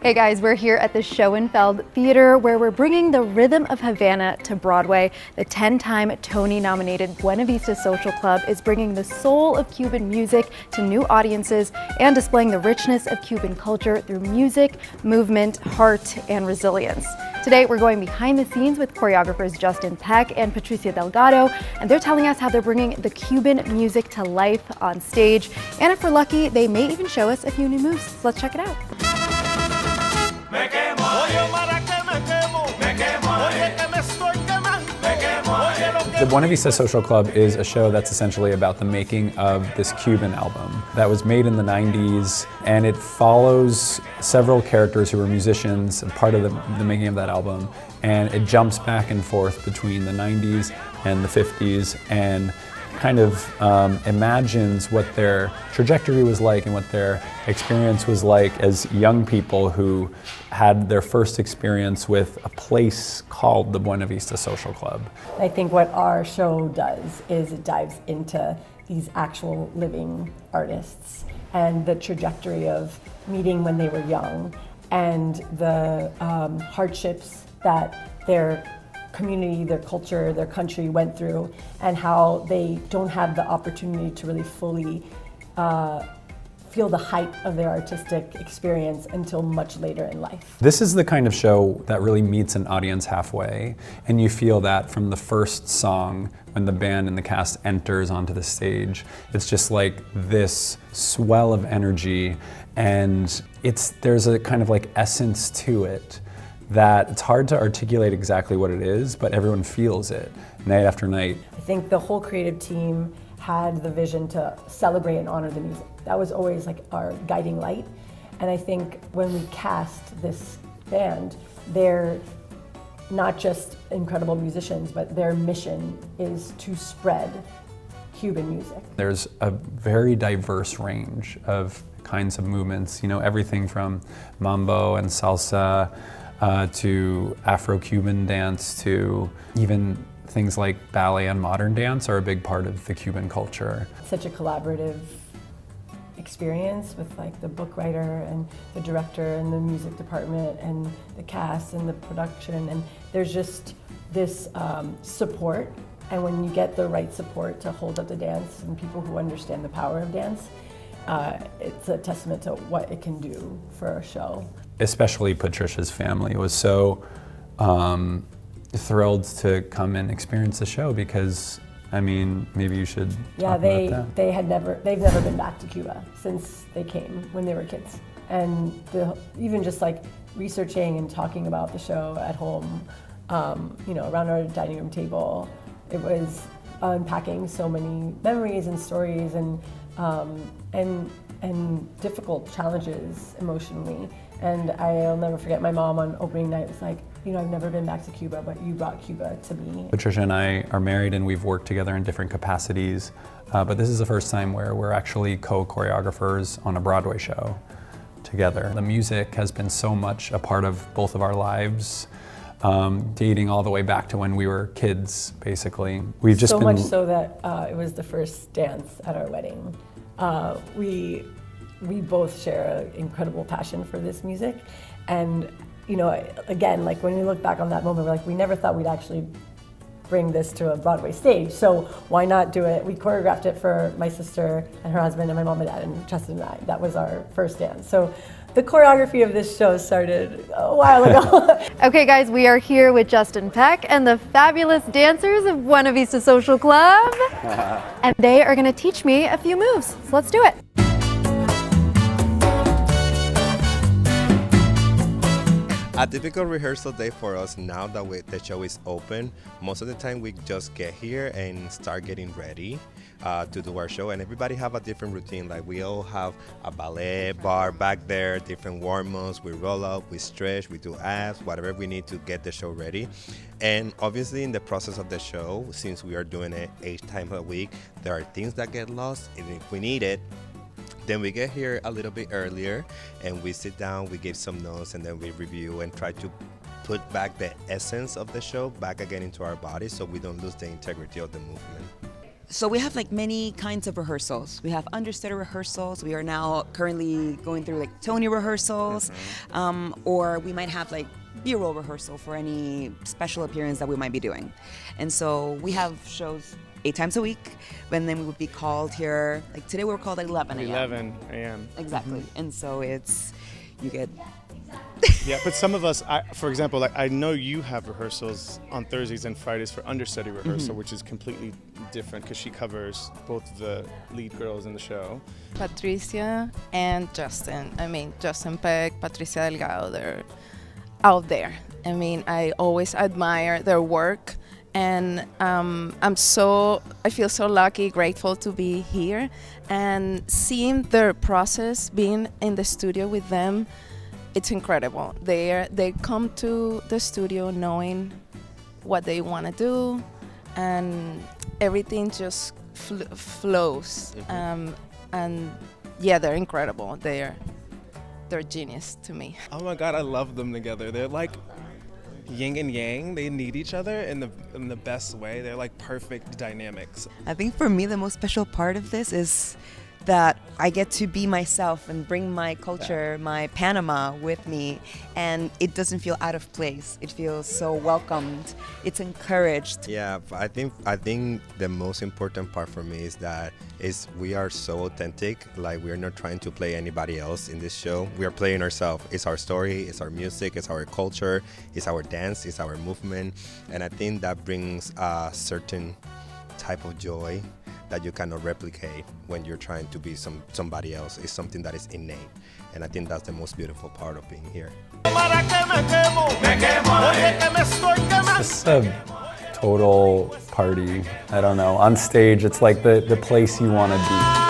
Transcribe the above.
Hey guys, we're here at the Schoenfeld Theater where we're bringing the rhythm of Havana to Broadway. The 10-time Tony-nominated Buena Vista Social Club is bringing the soul of Cuban music to new audiences and displaying the richness of Cuban culture through music, movement, heart, and resilience. Today, we're going behind the scenes with choreographers Justin Peck and Patricia Delgado, and they're telling us how they're bringing the Cuban music to life on stage. And if we're lucky, they may even show us a few new moves. So let's check it out. The Buena Vista Social Club is a show that's essentially about the making of this Cuban album that was made in the 90s, and it follows several characters who were musicians and part of the making of that album, and it jumps back and forth between the 90s and the 50s and kind of imagines what their trajectory was like and what their experience was like as young people who had their first experience with a place called the Buena Vista Social Club. I think what our show does is it dives into these actual living artists and the trajectory of meeting when they were young and the hardships that their community, their culture, their country went through, and how they don't have the opportunity to really fully feel the height of their artistic experience until much later in life. This is the kind of show that really meets an audience halfway, and you feel that from the first song when the band and the cast enters onto the stage. It's just like this swell of energy, and there's a kind of like essence to it that it's hard to articulate exactly what it is, but everyone feels it night after night. I think the whole creative team had the vision to celebrate and honor the music. That was always like our guiding light. And I think when we cast this band, they're not just incredible musicians, but their mission is to spread Cuban music. There's a very diverse range of kinds of movements, you know, everything from mambo and salsa, to Afro-Cuban dance, to even things like ballet and modern dance are a big part of the Cuban culture. Such a collaborative experience with like the book writer and the director and the music department and the cast and the production, and there's just this support, and when you get the right support to hold up the dance and people who understand the power of dance, it's a testament to what it can do for a show. Especially Patricia's family was so thrilled to come and experience the show because, I mean, maybe you should talk about that. They've never been back to Cuba since they came when they were kids. And even just like researching and talking about the show at home, you know, around our dining room table, it was unpacking so many memories and stories and difficult challenges emotionally. And I'll never forget my mom on opening night was like, you know, I've never been back to Cuba, but you brought Cuba to me. Patricia and I are married and we've worked together in different capacities, but this is the first time where we're actually co-choreographers on a Broadway show together. The music has been so much a part of both of our lives, dating all the way back to when we were kids, basically. We've just so much so that it was the first dance at our wedding. We both share an incredible passion for this music, and you know, again, like when we look back on that moment, we're like, we never thought we'd actually bring this to a Broadway stage, so why not do it? We choreographed it for my sister and her husband and my mom and dad and Justin and I. That was our first dance. So the choreography of this show started a while ago. Okay guys, we are here with Justin Peck and the fabulous dancers of Buena Vista Social Club. And they are gonna teach me a few moves, so let's do it. A typical rehearsal day for us now that the show is open, most of the time we just get here and start getting ready to do our show, and everybody have a different routine. Like we all have a ballet bar back there, different warm-ups, we roll up, we stretch, we do abs, whatever we need to get the show ready. And obviously in the process of the show, since we are doing it 8 times a week, there are things that get lost, and if we need it, then we get here a little bit earlier and we sit down, we give some notes, and then we review and try to put back the essence of the show back again into our body so we don't lose the integrity of the movement. So we have like many kinds of rehearsals. We have understudy rehearsals. We are now currently going through like Tony rehearsals, or we might have like B-roll rehearsal for any special appearance that we might be doing. And so we have shows 8 times a week, and then we would be called here. Like today we were called at 11 a.m. 11 a.m. Exactly. And so you get. Yeah, but some of us, for example, like I know you have rehearsals on Thursdays and Fridays for understudy rehearsal, which is completely different because she covers both the lead girls in the show. Patricia and Justin. I mean, Justin Peck, Patricia Delgado, they're out there. I mean, I always admire their work, and I feel so lucky, grateful to be here, and seeing their process, being in the studio with them. It's incredible. They come to the studio knowing what they want to do, and everything just flows. And yeah, they're incredible. They're genius to me. Oh my God, I love them together. They're like yin and yang. They need each other in the best way. They're like perfect dynamics. I think for me the most special part of this is that I get to be myself and bring my culture, my Panama with me, and it doesn't feel out of place. It feels so welcomed. It's encouraged. Yeah, I think the most important part for me is that we are so authentic. Like, we're not trying to play anybody else in this show. We are playing ourselves. It's our story, it's our music, it's our culture, it's our dance, it's our movement, and I think that brings a certain type of joy that you cannot replicate when you're trying to be somebody else. It's something that is innate, and I think that's the most beautiful part of being here. It's a total party. I don't know. On stage, it's like the place you want to be.